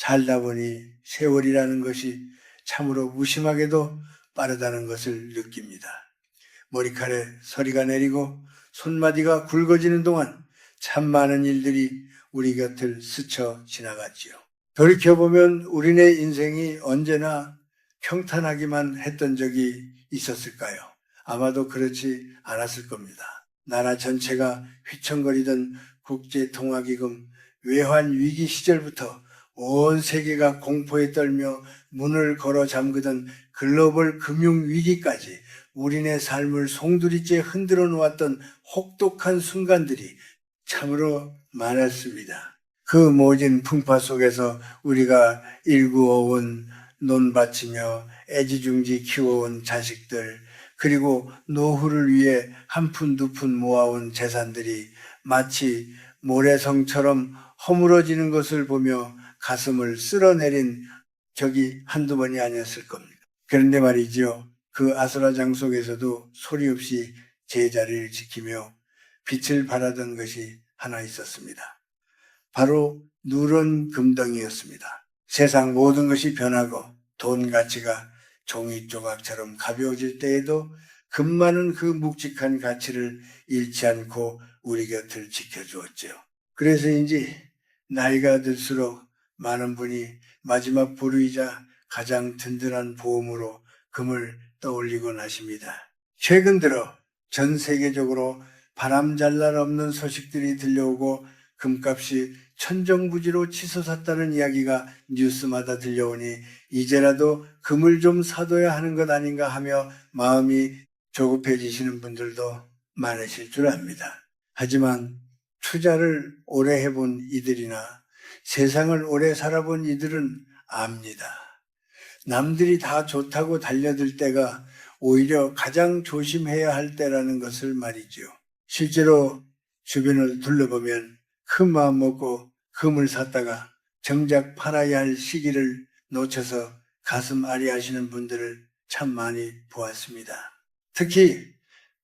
살다 보니 세월이라는 것이 참으로 무심하게도 빠르다는 것을 느낍니다. 머리칼에 서리가 내리고 손마디가 굵어지는 동안 참 많은 일들이 우리 곁을 스쳐 지나갔지요. 돌이켜보면 우리네 인생이 언제나 평탄하기만 했던 적이 있었을까요? 아마도 그렇지 않았을 겁니다. 나라 전체가 휘청거리던 국제통화기금 외환위기 시절부터 온 세계가 공포에 떨며 문을 걸어 잠그던 글로벌 금융위기까지 우리네 삶을 송두리째 흔들어 놓았던 혹독한 순간들이 참으로 많았습니다. 그 모진 풍파 속에서 우리가 일구어온 논바치며 애지중지 키워온 자식들, 그리고 노후를 위해 한 푼 두 푼 모아온 재산들이 마치 모래성처럼 허물어지는 것을 보며 가슴을 쓸어내린 적이 한두 번이 아니었을 겁니다. 그런데 말이죠. 그 아수라장 속에서도 소리 없이 제자리를 지키며 빛을 발하던 것이 하나 있었습니다. 바로 누런 금덩이였습니다. 세상 모든 것이 변하고 돈 가치가 종이 조각처럼 가벼워질 때에도 금만은 그 묵직한 가치를 잃지 않고 우리 곁을 지켜주었죠. 그래서인지 나이가 들수록 많은 분이 마지막 보루이자 가장 든든한 보험으로 금을 떠올리곤 하십니다. 최근 들어 전 세계적으로 바람잘날 없는 소식들이 들려오고 금값이 천정부지로 치솟았다는 이야기가 뉴스마다 들려오니 이제라도 금을 좀 사둬야 하는 것 아닌가 하며 마음이 조급해지시는 분들도 많으실 줄 압니다. 하지만 투자를 오래 해본 이들이나 세상을 오래 살아본 이들은 압니다. 남들이 다 좋다고 달려들 때가 오히려 가장 조심해야 할 때라는 것을 말이죠. 실제로 주변을 둘러보면 큰 마음 먹고 금을 샀다가 정작 팔아야 할 시기를 놓쳐서 가슴 아리하시는 분들을 참 많이 보았습니다. 특히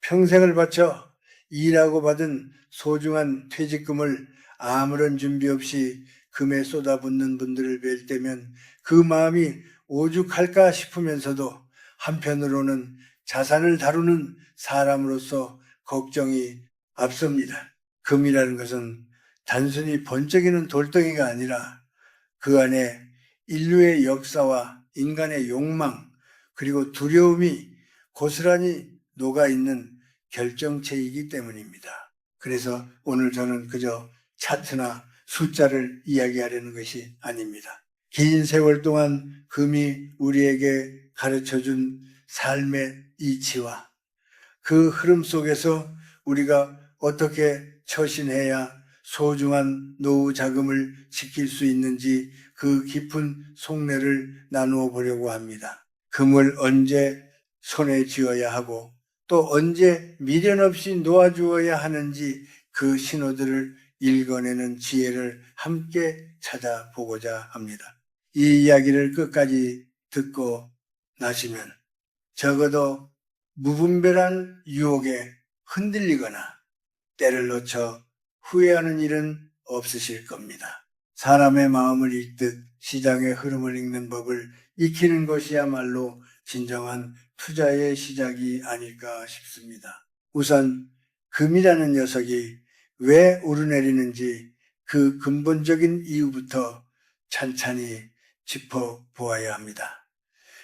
평생을 바쳐 일하고 받은 소중한 퇴직금을 아무런 준비 없이 금에 쏟아붓는 분들을 뵐 때면 그 마음이 오죽할까 싶으면서도 한편으로는 자산을 다루는 사람으로서 걱정이 앞섭니다. 금이라는 것은 단순히 번쩍이는 돌덩이가 아니라 그 안에 인류의 역사와 인간의 욕망 그리고 두려움이 고스란히 녹아있는 결정체이기 때문입니다. 그래서 오늘 저는 그저 차트나 숫자를 이야기하려는 것이 아닙니다. 긴 세월 동안 금이 우리에게 가르쳐준 삶의 이치와 그 흐름 속에서 우리가 어떻게 처신해야 소중한 노후 자금을 지킬 수 있는지 그 깊은 속내를 나누어 보려고 합니다. 금을 언제 손에 쥐어야 하고 또 언제 미련 없이 놓아주어야 하는지 그 신호들을 읽어내는 지혜를 함께 찾아보고자 합니다. 이 이야기를 끝까지 듣고 나시면 적어도 무분별한 유혹에 흔들리거나 때를 놓쳐 후회하는 일은 없으실 겁니다. 사람의 마음을 읽듯 시장의 흐름을 읽는 법을 익히는 것이야말로 진정한 투자의 시작이 아닐까 싶습니다. 우선 금이라는 녀석이 왜 오르내리는지 그 근본적인 이유부터 찬찬히 짚어보아야 합니다.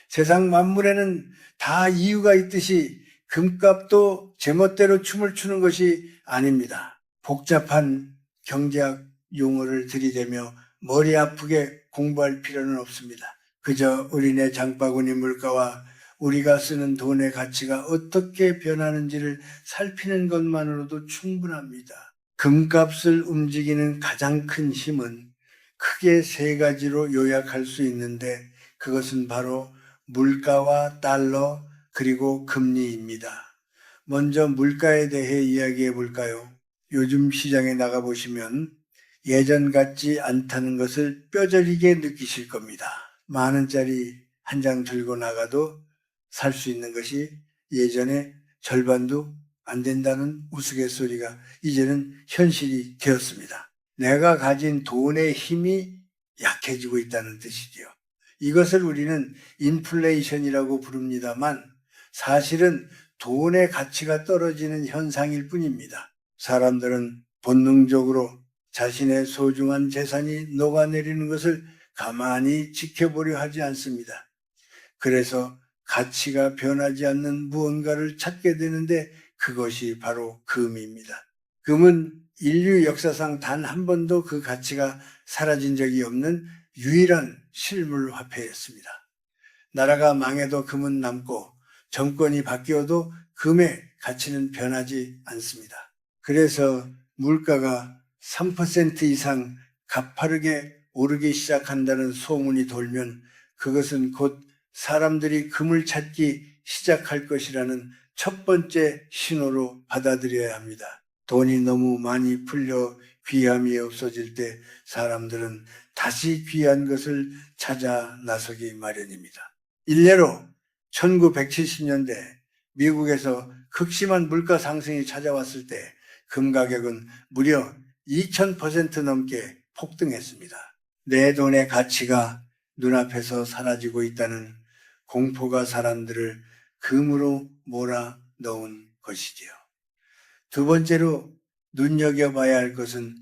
세상 만물에는 다 이유가 있듯이 금값도 제멋대로 춤을 추는 것이 아닙니다. 복잡한 경제학 용어를 들이대며 머리 아프게 공부할 필요는 없습니다. 그저 우리네 장바구니 물가와 우리가 쓰는 돈의 가치가 어떻게 변하는지를 살피는 것만으로도 충분합니다. 금값을 움직이는 가장 큰 힘은 크게 세 가지로 요약할 수 있는데 그것은 바로 물가와 달러 그리고 금리입니다. 먼저 물가에 대해 이야기해 볼까요? 요즘 시장에 나가보시면 예전 같지 않다는 것을 뼈저리게 느끼실 겁니다. 만 원짜리 한 장 들고 나가도 살 수 있는 것이 예전에 절반도 안 된다는 우스갯소리가 이제는 현실이 되었습니다. 내가 가진 돈의 힘이 약해지고 있다는 뜻이지요. 이것을 우리는 인플레이션이라고 부릅니다만 사실은 돈의 가치가 떨어지는 현상일 뿐입니다. 사람들은 본능적으로 자신의 소중한 재산이 녹아내리는 것을 가만히 지켜보려 하지 않습니다. 그래서 가치가 변하지 않는 무언가를 찾게 되는데 그것이 바로 금입니다. 금은 인류 역사상 단 한 번도 그 가치가 사라진 적이 없는 유일한 실물 화폐였습니다. 나라가 망해도 금은 남고 정권이 바뀌어도 금의 가치는 변하지 않습니다. 그래서 물가가 3% 이상 가파르게 오르기 시작한다는 소문이 돌면 그것은 곧 사람들이 금을 찾기 시작할 것이라는 첫 번째 신호로 받아들여야 합니다. 돈이 너무 많이 풀려 귀함이 없어질 때 사람들은 다시 귀한 것을 찾아 나서기 마련입니다. 일례로 1970년대 미국에서 극심한 물가 상승이 찾아왔을 때 금 가격은 무려 2000% 넘게 폭등했습니다. 내 돈의 가치가 눈앞에서 사라지고 있다는 공포가 사람들을 금으로 몰아넣은 것이지요. 두 번째로 눈여겨봐야 할 것은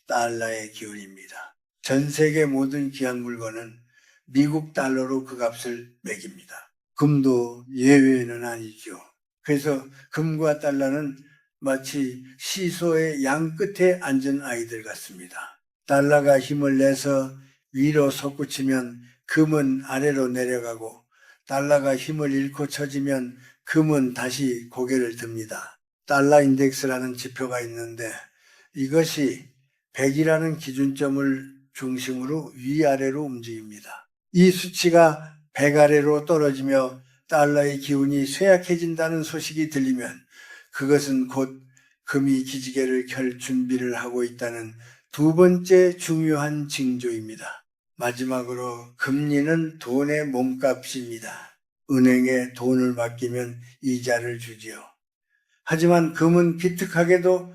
달러의 기운입니다. 전 세계 모든 귀한 물건은 미국 달러로 그 값을 매깁니다. 금도 예외는 아니죠. 그래서 금과 달러는 마치 시소의 양 끝에 앉은 아이들 같습니다. 달러가 힘을 내서 위로 솟구치면 금은 아래로 내려가고 달러가 힘을 잃고 처지면 금은 다시 고개를 듭니다. 달러 인덱스라는 지표가 있는데 이것이 100이라는 기준점을 중심으로 위아래로 움직입니다. 이 수치가 100 아래로 떨어지며 달러의 기운이 쇠약해진다는 소식이 들리면 그것은 곧 금이 기지개를 켤 준비를 하고 있다는 두 번째 중요한 징조입니다. 마지막으로 금리는 돈의 몸값입니다. 은행에 돈을 맡기면 이자를 주지요. 하지만 금은 기특하게도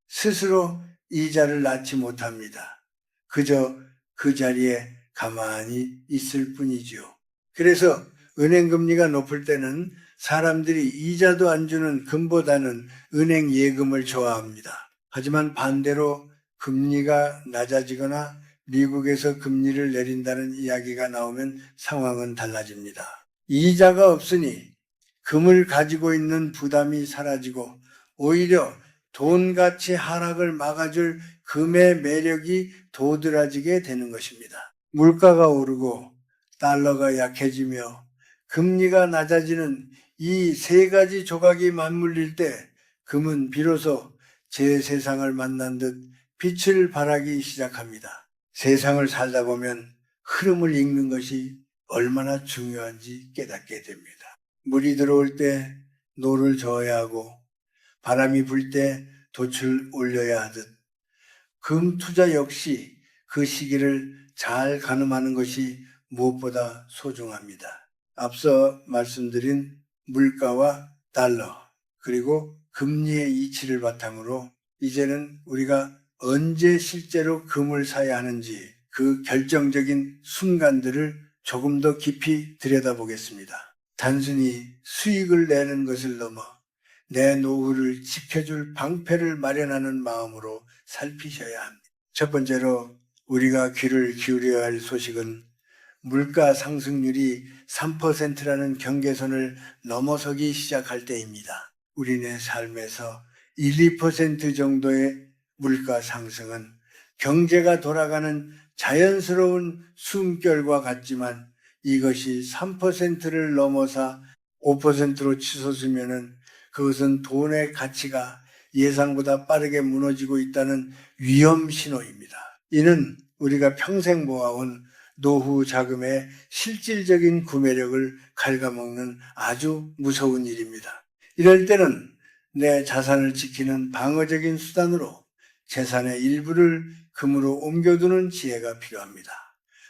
스스로 이자를 낳지 못합니다. 그저 그 자리에 가만히 있을 뿐이죠. 그래서 은행 금리가 높을 때는 사람들이 이자도 안 주는 금보다는 은행 예금을 좋아합니다. 하지만 반대로 금리가 낮아지거나 미국에서 금리를 내린다는 이야기가 나오면 상황은 달라집니다. 이자가 없으니 금을 가지고 있는 부담이 사라지고 오히려 돈 가치 하락을 막아줄 금의 매력이 도드라지게 되는 것입니다. 물가가 오르고 달러가 약해지며 금리가 낮아지는 이 세 가지 조각이 맞물릴 때 금은 비로소 제 세상을 만난 듯 빛을 발하기 시작합니다. 세상을 살다 보면 흐름을 읽는 것이 얼마나 중요한지 깨닫게 됩니다. 물이 들어올 때 노를 저어야 하고 바람이 불 때 돛을 올려야 하듯 금 투자 역시 그 시기를 잘 가늠하는 것이 무엇보다 소중합니다. 앞서 말씀드린 물가와 달러 그리고 금리의 이치를 바탕으로 이제는 우리가 언제 실제로 금을 사야 하는지 그 결정적인 순간들을 조금 더 깊이 들여다보겠습니다. 단순히 수익을 내는 것을 넘어 내 노후를 지켜줄 방패를 마련하는 마음으로 살피셔야 합니다. 첫 번째로 우리가 귀를 기울여야 할 소식은 물가 상승률이 3%라는 경계선을 넘어서기 시작할 때입니다. 우리네 삶에서 1, 2% 정도의 물가 상승은 경제가 돌아가는 자연스러운 숨결과 같지만 이것이 3%를 넘어서 5%로 치솟으면은 그것은 돈의 가치가 예상보다 빠르게 무너지고 있다는 위험 신호입니다. 이는 우리가 평생 모아온 노후 자금의 실질적인 구매력을 갉아먹는 아주 무서운 일입니다. 이럴 때는 내 자산을 지키는 방어적인 수단으로 재산의 일부를 금으로 옮겨두는 지혜가 필요합니다.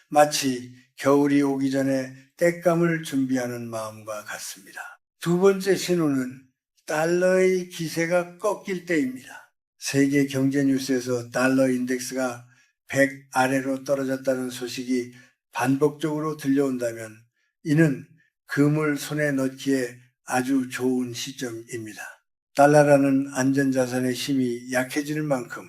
마치 겨울이 오기 전에 땔감을 준비하는 마음과 같습니다. 두 번째 신호는 달러의 기세가 꺾일 때입니다. 세계 경제 뉴스에서 달러 인덱스가 100 아래로 떨어졌다는 소식이 반복적으로 들려온다면 이는 금을 손에 넣기에 아주 좋은 시점입니다. 달러라는 안전자산의 힘이 약해지는 만큼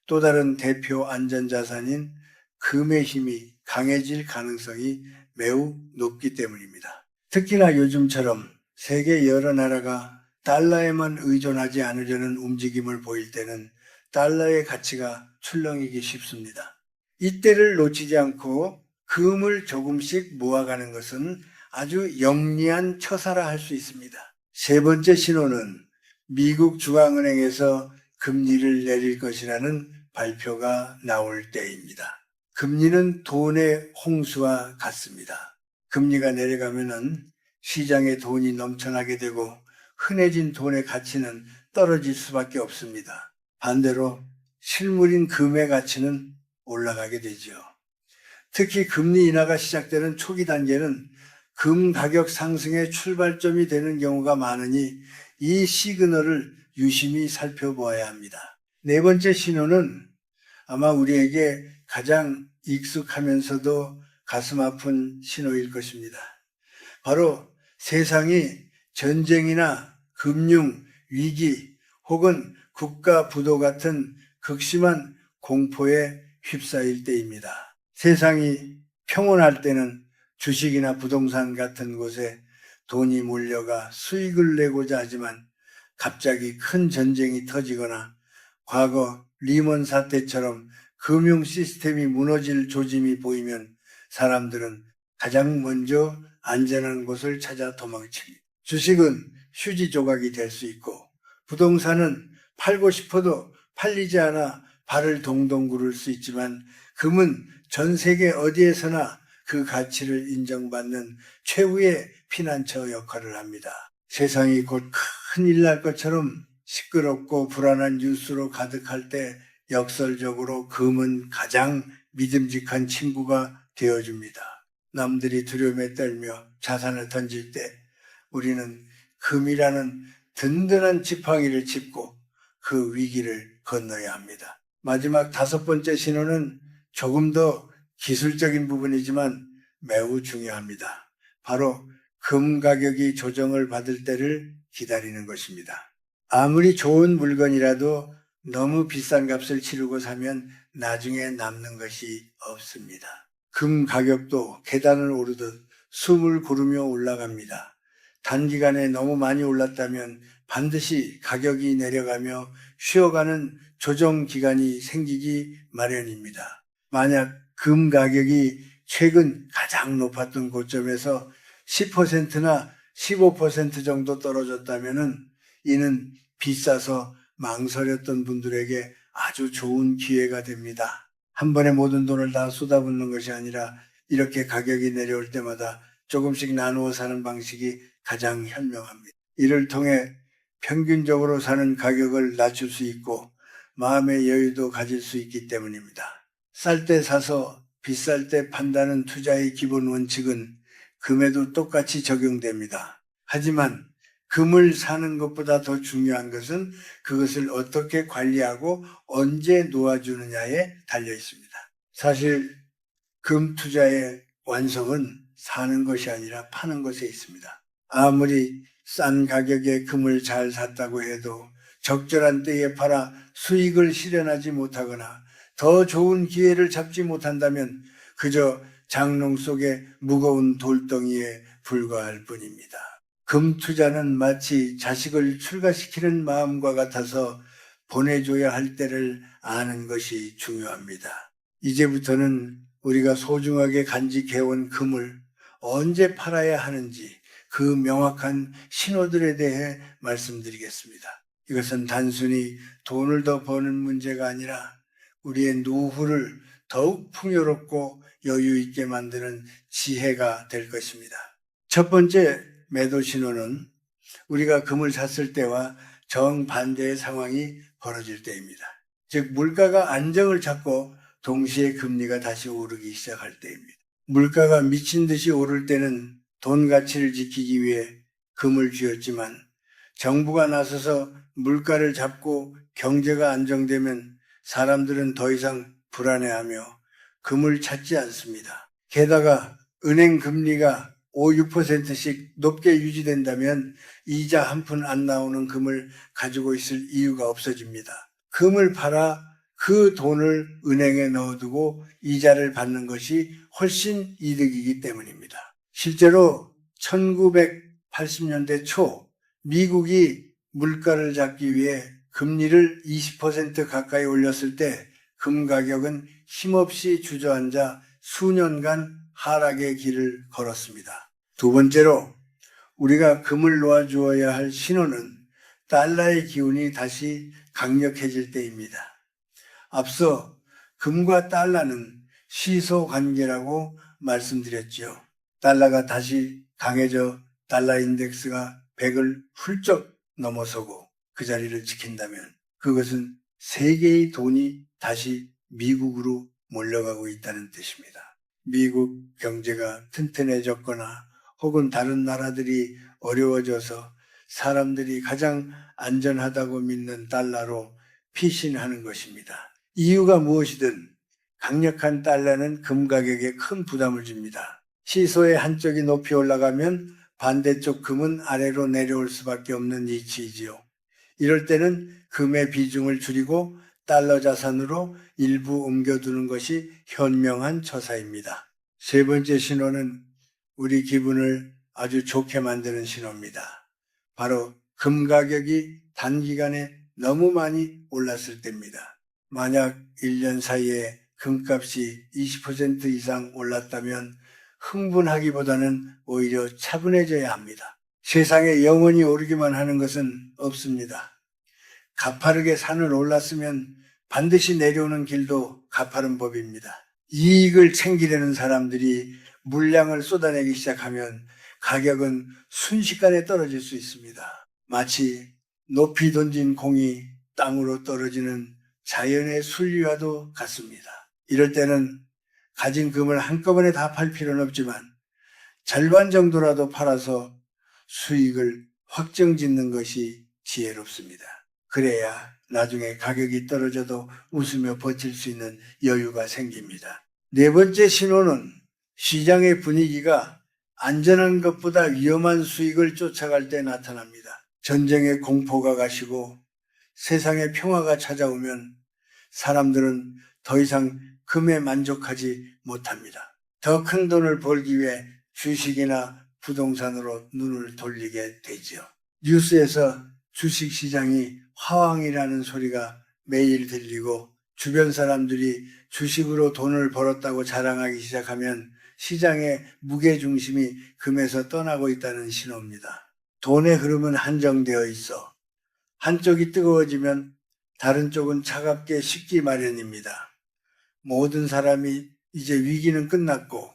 또 다른 대표 안전자산인 금의 힘이 강해질 가능성이 매우 높기 때문입니다. 특히나 요즘처럼 세계 여러 나라가 달러에만 의존하지 않으려는 움직임을 보일 때는 달러의 가치가 출렁이기 쉽습니다. 이때를 놓치지 않고 금을 조금씩 모아가는 것은 아주 영리한 처사라 할 수 있습니다. 세 번째 신호는 미국 중앙은행에서 금리를 내릴 것이라는 발표가 나올 때입니다. 금리는 돈의 홍수와 같습니다. 금리가 내려가면은 시장에 돈이 넘쳐나게 되고 흔해진 돈의 가치는 떨어질 수밖에 없습니다. 반대로 실물인 금의 가치는 올라가게 되죠. 특히 금리 인하가 시작되는 초기 단계는 금 가격 상승의 출발점이 되는 경우가 많으니 이 시그널을 유심히 살펴보아야 합니다. 네 번째 신호는 아마 우리에게 가장 익숙하면서도 가슴 아픈 신호일 것입니다. 바로 세상이 전쟁이나 금융 위기 혹은 국가 부도 같은 극심한 공포에 휩싸일 때입니다. 세상이 평온할 때는 주식이나 부동산 같은 곳에 돈이 몰려가 수익을 내고자 하지만 갑자기 큰 전쟁이 터지거나 과거 리먼 사태처럼 금융 시스템이 무너질 조짐이 보이면 사람들은 가장 먼저 안전한 곳을 찾아 도망칩니다. 주식은 휴지 조각이 될 수 있고 부동산은 팔고 싶어도 팔리지 않아 발을 동동 구를 수 있지만 금은 전 세계 어디에서나 그 가치를 인정받는 최후의 피난처 역할을 합니다. 세상이 곧 큰일 날 것처럼 시끄럽고 불안한 뉴스로 가득할 때 역설적으로 금은 가장 믿음직한 친구가 되어줍니다. 남들이 두려움에 떨며 자산을 던질 때 우리는 금이라는 든든한 지팡이를 짚고 그 위기를 건너야 합니다. 마지막 다섯 번째 신호는 조금 더 기술적인 부분이지만 매우 중요합니다. 바로 금 가격이 조정을 받을 때를 기다리는 것입니다. 아무리 좋은 물건이라도 너무 비싼 값을 치르고 사면 나중에 남는 것이 없습니다. 금 가격도 계단을 오르듯 숨을 고르며 올라갑니다. 단기간에 너무 많이 올랐다면 반드시 가격이 내려가며 쉬어가는 조정 기간이 생기기 마련입니다. 만약 금 가격이 최근 가장 높았던 고점에서 10%나 15% 정도 떨어졌다면 이는 비싸서 망설였던 분들에게 아주 좋은 기회가 됩니다. 한 번에 모든 돈을 다 쏟아붓는 것이 아니라 이렇게 가격이 내려올 때마다 조금씩 나누어 사는 방식이 가장 현명합니다. 이를 통해 평균적으로 사는 가격을 낮출 수 있고 마음의 여유도 가질 수 있기 때문입니다. 쌀 때 사서 비쌀 때 판다는 투자의 기본 원칙은 금에도 똑같이 적용됩니다. 하지만 금을 사는 것보다 더 중요한 것은 그것을 어떻게 관리하고 언제 놓아주느냐에 달려 있습니다. 사실 금 투자의 완성은 사는 것이 아니라 파는 것에 있습니다. 아무리 싼 가격에 금을 잘 샀다고 해도 적절한 때에 팔아 수익을 실현하지 못하거나 더 좋은 기회를 잡지 못한다면 그저 장롱 속의 무거운 돌덩이에 불과할 뿐입니다. 금 투자는 마치 자식을 출가시키는 마음과 같아서 보내줘야 할 때를 아는 것이 중요합니다. 이제부터는 우리가 소중하게 간직해온 금을 언제 팔아야 하는지 그 명확한 신호들에 대해 말씀드리겠습니다. 이것은 단순히 돈을 더 버는 문제가 아니라 우리의 노후를 더욱 풍요롭고 여유 있게 만드는 지혜가 될 것입니다. 첫 번째 매도 신호는 우리가 금을 샀을 때와 정반대의 상황이 벌어질 때입니다. 즉 물가가 안정을 찾고 동시에 금리가 다시 오르기 시작할 때입니다. 물가가 미친 듯이 오를 때는 돈 가치를 지키기 위해 금을 쥐었지만 정부가 나서서 물가를 잡고 경제가 안정되면 사람들은 더 이상 불안해하며 금을 찾지 않습니다. 게다가 은행 금리가 5, 6%씩 높게 유지된다면 이자 한 푼 안 나오는 금을 가지고 있을 이유가 없어집니다. 금을 팔아 그 돈을 은행에 넣어두고 이자를 받는 것이 훨씬 이득이기 때문입니다. 실제로 1980년대 초 미국이 물가를 잡기 위해 금리를 20% 가까이 올렸을 때 금 가격은 힘없이 주저앉아 수년간 하락의 길을 걸었습니다. 두 번째로 우리가 금을 놓아주어야 할 신호는 달러의 기운이 다시 강력해질 때입니다. 앞서 금과 달러는 시소 관계라고 말씀드렸죠. 달러가 다시 강해져 달러 인덱스가 100을 훌쩍 넘어서고 그 자리를 지킨다면 그것은 세계의 돈이 다시 미국으로 몰려가고 있다는 뜻입니다. 미국 경제가 튼튼해졌거나 혹은 다른 나라들이 어려워져서 사람들이 가장 안전하다고 믿는 달러로 피신하는 것입니다. 이유가 무엇이든 강력한 달러는 금 가격에 큰 부담을 줍니다. 시소의 한쪽이 높이 올라가면 반대쪽 금은 아래로 내려올 수밖에 없는 이치이지요. 이럴 때는 금의 비중을 줄이고 달러 자산으로 일부 옮겨두는 것이 현명한 처사입니다. 세 번째 신호는 우리 기분을 아주 좋게 만드는 신호입니다. 바로 금 가격이 단기간에 너무 많이 올랐을 때입니다. 만약 1년 사이에 금값이 20% 이상 올랐다면 흥분하기보다는 오히려 차분해져야 합니다. 세상에 영원히 오르기만 하는 것은 없습니다. 가파르게 산을 올랐으면 반드시 내려오는 길도 가파른 법입니다. 이익을 챙기려는 사람들이 물량을 쏟아내기 시작하면 가격은 순식간에 떨어질 수 있습니다. 마치 높이 던진 공이 땅으로 떨어지는 자연의 순리와도 같습니다. 이럴 때는 가진 금을 한꺼번에 다 팔 필요는 없지만 절반 정도라도 팔아서 수익을 확정짓는 것이 지혜롭습니다. 그래야 나중에 가격이 떨어져도 웃으며 버틸 수 있는 여유가 생깁니다. 네 번째 신호는 시장의 분위기가 안전한 것보다 위험한 수익을 쫓아갈 때 나타납니다. 전쟁의 공포가 가시고 세상의 평화가 찾아오면 사람들은 더 이상 금에 만족하지 못합니다. 더 큰 돈을 벌기 위해 주식이나 부동산으로 눈을 돌리게 되죠. 뉴스에서 주식시장이 화왕이라는 소리가 매일 들리고 주변 사람들이 주식으로 돈을 벌었다고 자랑하기 시작하면 시장의 무게중심이 금에서 떠나고 있다는 신호입니다. 돈의 흐름은 한정되어 있어 한쪽이 뜨거워지면 다른 쪽은 차갑게 식기 마련입니다. 모든 사람이 이제 위기는 끝났고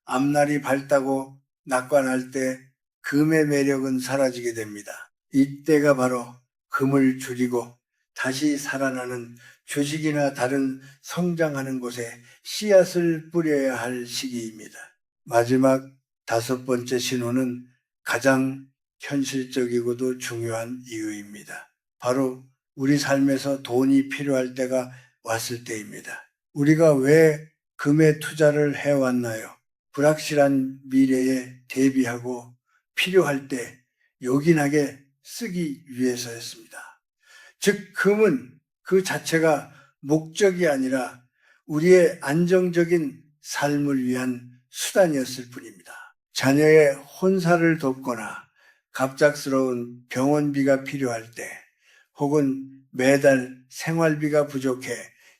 앞날이 밝다고 낙관할 때 금의 매력은 사라지게 됩니다. 이때가 바로 금을 줄이고 다시 살아나는 주식이나 다른 성장하는 곳에 씨앗을 뿌려야 할 시기입니다. 마지막 다섯 번째 신호는 가장 현실적이고도 중요한 이유입니다. 바로 우리 삶에서 돈이 필요할 때가 왔을 때입니다. 우리가 왜 금에 투자를 해왔나요? 불확실한 미래에 대비하고 필요할 때 요긴하게 쓰기 위해서였습니다. 즉 금은 그 자체가 목적이 아니라 우리의 안정적인 삶을 위한 수단이었을 뿐입니다. 자녀의 혼사를 돕거나 갑작스러운 병원비가 필요할 때 혹은 매달 생활비가 부족해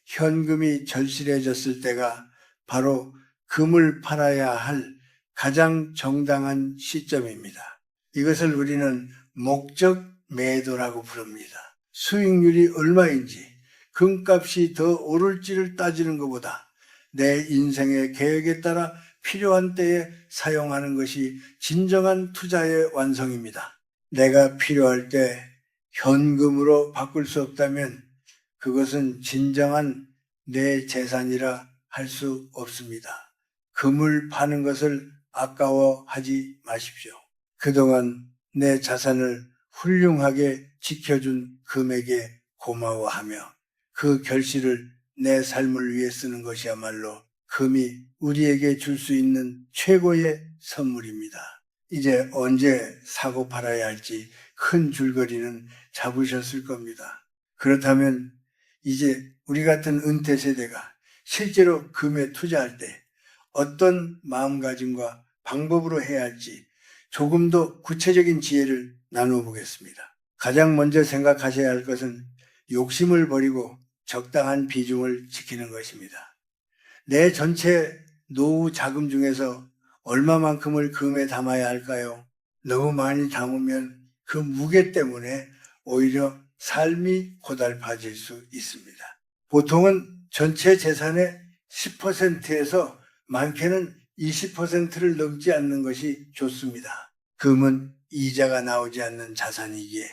현금이 절실해졌을 때가 바로 금을 팔아야 할 가장 정당한 시점입니다. 이것을 우리는 목적 매도라고 부릅니다. 수익률이 얼마인지 금값이 더 오를지를 따지는 것보다 내 인생의 계획에 따라 필요한 때에 사용하는 것이 진정한 투자의 완성입니다. 내가 필요할 때 현금으로 바꿀 수 없다면 그것은 진정한 내 재산이라 할 수 없습니다. 금을 파는 것을 아까워하지 마십시오. 그동안 내 자산을 훌륭하게 지켜준 금에게 고마워하며 그 결실을 내 삶을 위해 쓰는 것이야말로 금이 우리에게 줄 수 있는 최고의 선물입니다. 이제 언제 사고 팔아야 할지 큰 줄거리는 잡으셨을 겁니다. 그렇다면 이제 우리 같은 은퇴 세대가 실제로 금에 투자할 때 어떤 마음가짐과 방법으로 해야 할지 조금 더 구체적인 지혜를 나누어 보겠습니다. 가장 먼저 생각하셔야 할 것은 욕심을 버리고 적당한 비중을 지키는 것입니다. 내 전체 노후 자금 중에서 얼마만큼을 금에 담아야 할까요? 너무 많이 담으면 그 무게 때문에 오히려 삶이 고달파질 수 있습니다. 보통은 전체 재산의 10%에서 많게는 20%를 넘지 않는 것이 좋습니다. 금은 이자가 나오지 않는 자산이기에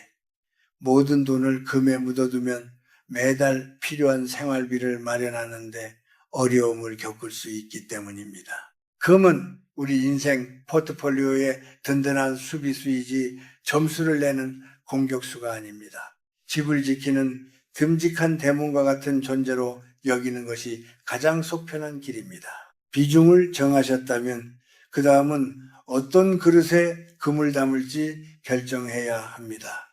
모든 돈을 금에 묻어두면 매달 필요한 생활비를 마련하는데 어려움을 겪을 수 있기 때문입니다. 금은 우리 인생 포트폴리오의 든든한 수비수이지 점수를 내는 공격수가 아닙니다. 집을 지키는 듬직한 대문과 같은 존재로 여기는 것이 가장 속편한 길입니다. 비중을 정하셨다면 그 다음은 어떤 그릇에 금을 담을지 결정해야 합니다.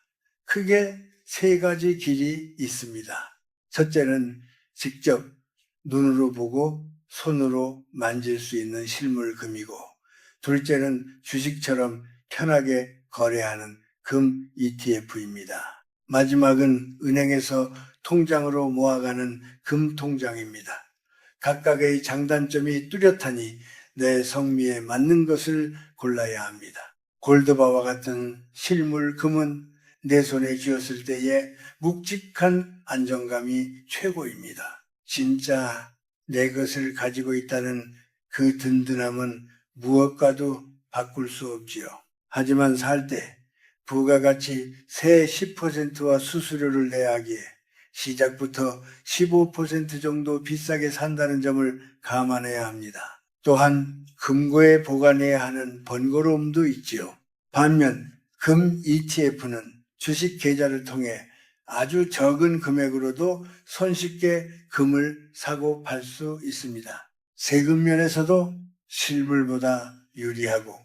크게 세 가지 길이 있습니다. 첫째는 직접 눈으로 보고 손으로 만질 수 있는 실물 금이고, 둘째는 주식처럼 편하게 거래하는 금 ETF입니다. 마지막은 은행에서 통장으로 모아가는 금 통장입니다. 각각의 장단점이 뚜렷하니 내 성미에 맞는 것을 골라야 합니다. 골드바와 같은 실물 금은 내 손에 쥐었을 때의 묵직한 안정감이 최고입니다. 진짜 내 것을 가지고 있다는 그 든든함은 무엇과도 바꿀 수 없지요. 하지만 살 때 부가가치 세 10%와 수수료를 내야 하기에 시작부터 15% 정도 비싸게 산다는 점을 감안해야 합니다. 또한 금고에 보관해야 하는 번거로움도 있지요. 반면 금 ETF는 주식 계좌를 통해 아주 적은 금액으로도 손쉽게 금을 사고 팔 수 있습니다. 세금 면에서도 실물보다 유리하고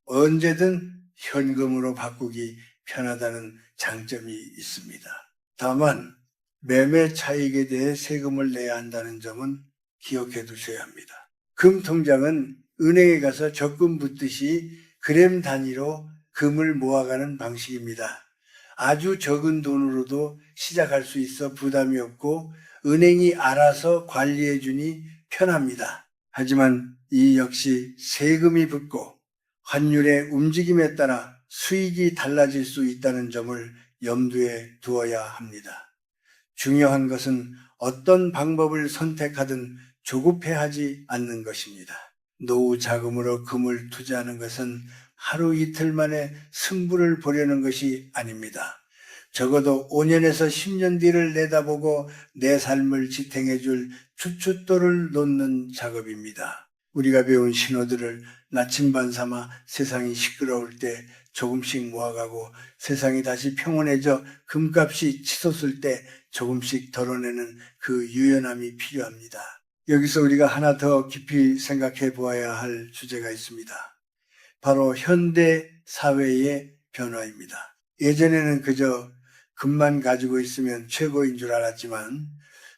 언제든 현금으로 바꾸기 편하다는 장점이 있습니다. 다만 매매 차익에 대해 세금을 내야 한다는 점은 기억해 두셔야 합니다. 금 통장은 은행에 가서 적금 붓듯이 그램 단위로 금을 모아가는 방식입니다. 아주 적은 돈으로도 시작할 수 있어 부담이 없고 은행이 알아서 관리해 주니 편합니다. 하지만 이 역시 세금이 붙고 환율의 움직임에 따라 수익이 달라질 수 있다는 점을 염두에 두어야 합니다. 중요한 것은 어떤 방법을 선택하든 조급해하지 않는 것입니다. 노후 자금으로 금을 투자하는 것은 하루 이틀 만에 승부를 보려는 것이 아닙니다. 적어도 5년에서 10년 뒤를 내다보고 내 삶을 지탱해 줄 주춧돌을 놓는 작업입니다. 우리가 배운 신호들을 나침반 삼아 세상이 시끄러울 때 조금씩 모아가고 세상이 다시 평온해져 금값이 치솟을 때 조금씩 덜어내는 그 유연함이 필요합니다. 여기서 우리가 하나 더 깊이 생각해 보아야 할 주제가 있습니다. 바로 현대 사회의 변화입니다. 예전에는 그저 금만 가지고 있으면 최고인 줄 알았지만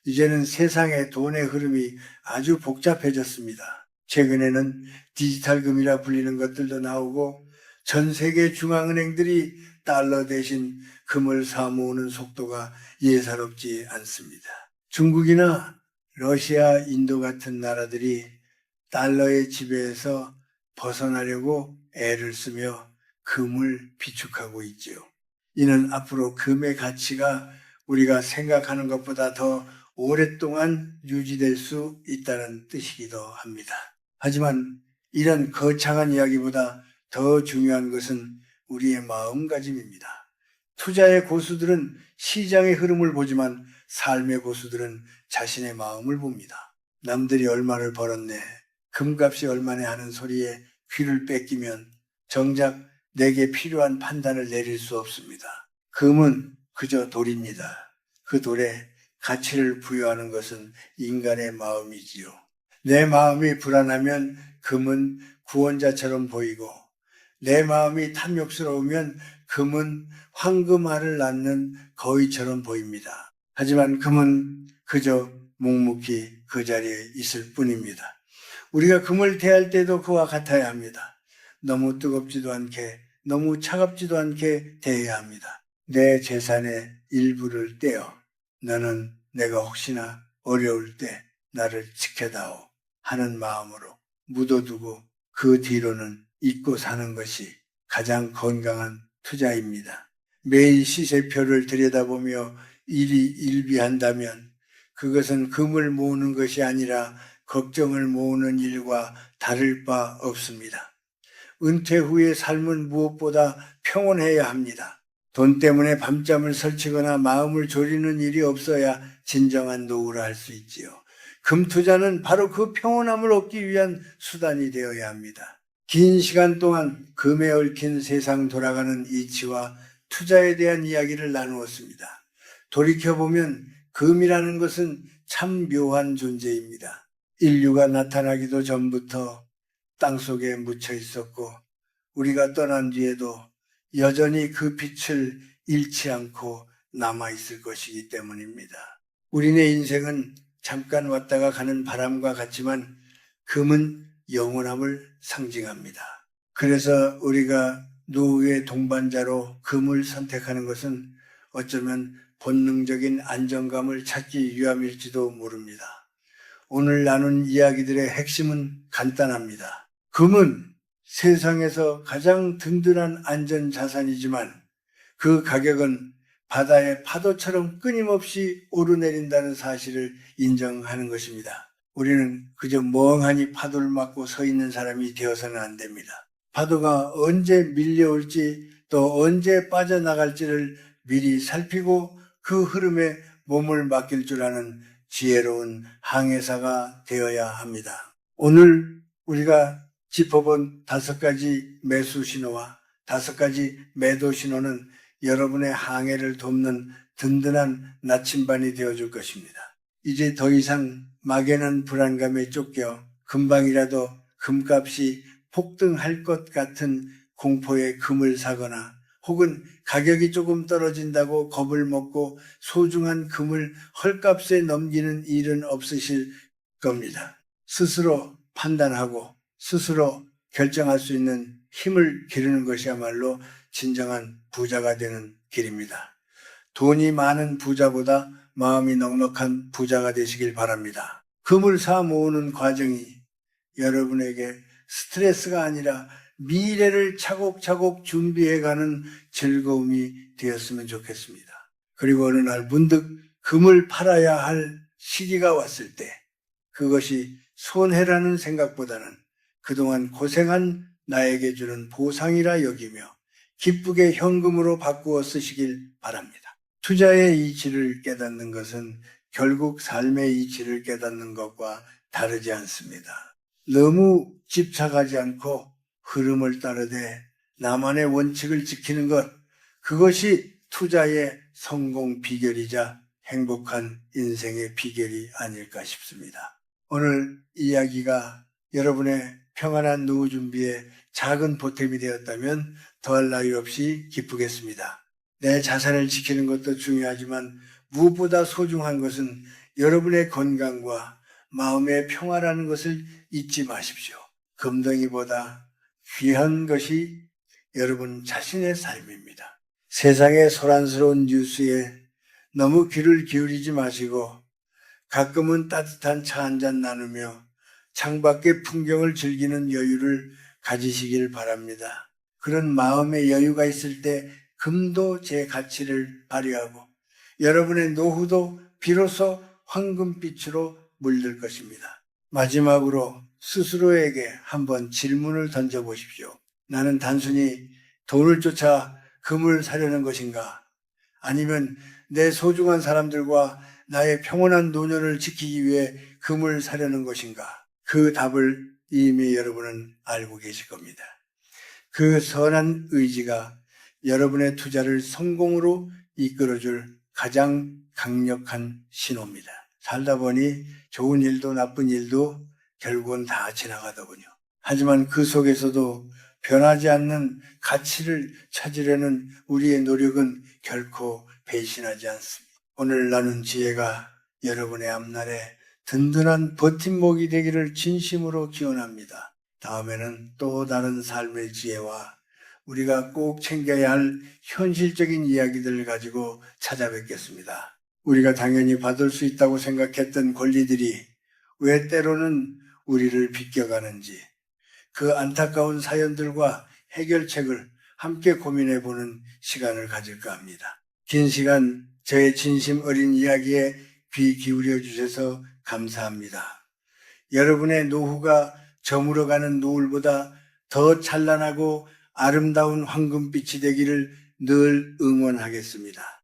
이제는 세상의 돈의 흐름이 아주 복잡해졌습니다. 최근에는 디지털 금이라 불리는 것들도 나오고 전 세계 중앙은행들이 달러 대신 금을 사모으는 속도가 예사롭지 않습니다. 중국이나 러시아, 인도 같은 나라들이 달러의 지배에서 벗어나려고 애를 쓰며 금을 비축하고 있지요. 이는 앞으로 금의 가치가 우리가 생각하는 것보다 더 오랫동안 유지될 수 있다는 뜻이기도 합니다. 하지만 이런 거창한 이야기보다 더 중요한 것은 우리의 마음가짐입니다. 투자의 고수들은 시장의 흐름을 보지만 삶의 고수들은 자신의 마음을 봅니다. 남들이 얼마를 벌었네, 금값이 얼마네 하는 소리에 귀를 뺏기면 정작 내게 필요한 판단을 내릴 수 없습니다. 금은 그저 돌입니다. 그 돌에 가치를 부여하는 것은 인간의 마음이지요. 내 마음이 불안하면 금은 구원자처럼 보이고 내 마음이 탐욕스러우면 금은 황금알을 낳는 거위처럼 보입니다. 하지만 금은 그저 묵묵히 그 자리에 있을 뿐입니다. 우리가 금을 대할 때도 그와 같아야 합니다. 너무 뜨겁지도 않게 너무 차갑지도 않게 대해야 합니다. 내 재산의 일부를 떼어 너는 내가 혹시나 어려울 때 나를 지켜다오 하는 마음으로 묻어두고 그 뒤로는 잊고 사는 것이 가장 건강한 투자입니다. 매일 시세표를 들여다보며 일희일비한다면 그것은 금을 모으는 것이 아니라 걱정을 모으는 일과 다를 바 없습니다. 은퇴 후의 삶은 무엇보다 평온해야 합니다. 돈 때문에 밤잠을 설치거나 마음을 졸이는 일이 없어야 진정한 노후라 할 수 있지요. 금 투자는 바로 그 평온함을 얻기 위한 수단이 되어야 합니다. 긴 시간 동안 금에 얽힌 세상 돌아가는 이치와 투자에 대한 이야기를 나누었습니다. 돌이켜보면 금이라는 것은 참 묘한 존재입니다. 인류가 나타나기도 전부터 땅속에 묻혀 있었고 우리가 떠난 뒤에도 여전히 그 빛을 잃지 않고 남아있을 것이기 때문입니다. 우리네 인생은 잠깐 왔다가 가는 바람과 같지만 금은 영원함을 상징합니다. 그래서 우리가 노후의 동반자로 금을 선택하는 것은 어쩌면 본능적인 안정감을 찾기 위함일지도 모릅니다. 오늘 나눈 이야기들의 핵심은 간단합니다. 금은 세상에서 가장 든든한 안전자산이지만 그 가격은 바다의 파도처럼 끊임없이 오르내린다는 사실을 인정하는 것입니다. 우리는 그저 멍하니 파도를 맞고 서 있는 사람이 되어서는 안 됩니다. 파도가 언제 밀려올지 또 언제 빠져나갈지를 미리 살피고 그 흐름에 몸을 맡길 줄 아는 지혜로운 항해사가 되어야 합니다. 오늘 우리가 짚어본 5가지 매수 신호와 5가지 매도 신호는 여러분의 항해를 돕는 든든한 나침반이 되어줄 것입니다. 이제 더 이상 막연한 불안감에 쫓겨 금방이라도 금값이 폭등할 것 같은 공포에 금을 사거나 혹은 가격이 조금 떨어진다고 겁을 먹고 소중한 금을 헐값에 넘기는 일은 없으실 겁니다. 스스로 판단하고 스스로 결정할 수 있는 힘을 기르는 것이야말로 진정한 부자가 되는 길입니다. 돈이 많은 부자보다 마음이 넉넉한 부자가 되시길 바랍니다. 금을 사 모으는 과정이 여러분에게 스트레스가 아니라 미래를 차곡차곡 준비해가는 즐거움이 되었으면 좋겠습니다. 그리고 어느 날 문득 금을 팔아야 할 시기가 왔을 때 그것이 손해라는 생각보다는 그동안 고생한 나에게 주는 보상이라 여기며 기쁘게 현금으로 바꾸어 쓰시길 바랍니다. 투자의 이치를 깨닫는 것은 결국 삶의 이치를 깨닫는 것과 다르지 않습니다. 너무 집착하지 않고 흐름을 따르되 나만의 원칙을 지키는 것, 그것이 투자의 성공 비결이자 행복한 인생의 비결이 아닐까 싶습니다. 오늘 이야기가 여러분의 평안한 노후 준비에 작은 보탬이 되었다면 더할 나위 없이 기쁘겠습니다. 내 자산을 지키는 것도 중요하지만 무엇보다 소중한 것은 여러분의 건강과 마음의 평화라는 것을 잊지 마십시오. 금덩이보다 귀한 것이 여러분 자신의 삶입니다. 세상의 소란스러운 뉴스에 너무 귀를 기울이지 마시고 가끔은 따뜻한 차 한잔 나누며 창밖의 풍경을 즐기는 여유를 가지시길 바랍니다. 그런 마음의 여유가 있을 때 금도 제 가치를 발휘하고 여러분의 노후도 비로소 황금빛으로 물들 것입니다. 마지막으로 스스로에게 한번 질문을 던져보십시오. 나는 단순히 돈을 쫓아 금을 사려는 것인가? 아니면 내 소중한 사람들과 나의 평온한 노년을 지키기 위해 금을 사려는 것인가? 그 답을 이미 여러분은 알고 계실 겁니다. 그 선한 의지가 여러분의 투자를 성공으로 이끌어줄 가장 강력한 신호입니다. 살다 보니 좋은 일도 나쁜 일도 결국은 다 지나가더군요. 하지만 그 속에서도 변하지 않는 가치를 찾으려는 우리의 노력은 결코 배신하지 않습니다. 오늘 나눈 지혜가 여러분의 앞날에 든든한 버팀목이 되기를 진심으로 기원합니다. 다음에는 또 다른 삶의 지혜와 우리가 꼭 챙겨야 할 현실적인 이야기들을 가지고 찾아뵙겠습니다. 우리가 당연히 받을 수 있다고 생각했던 권리들이 왜 때로는 우리를 비껴가는지, 그 안타까운 사연들과 해결책을 함께 고민해보는 시간을 가질까 합니다. 긴 시간 저의 진심 어린 이야기에 귀 기울여 주셔서 감사합니다. 여러분의 노후가 저물어가는 노을보다 더 찬란하고 아름다운 황금빛이 되기를 늘 응원하겠습니다.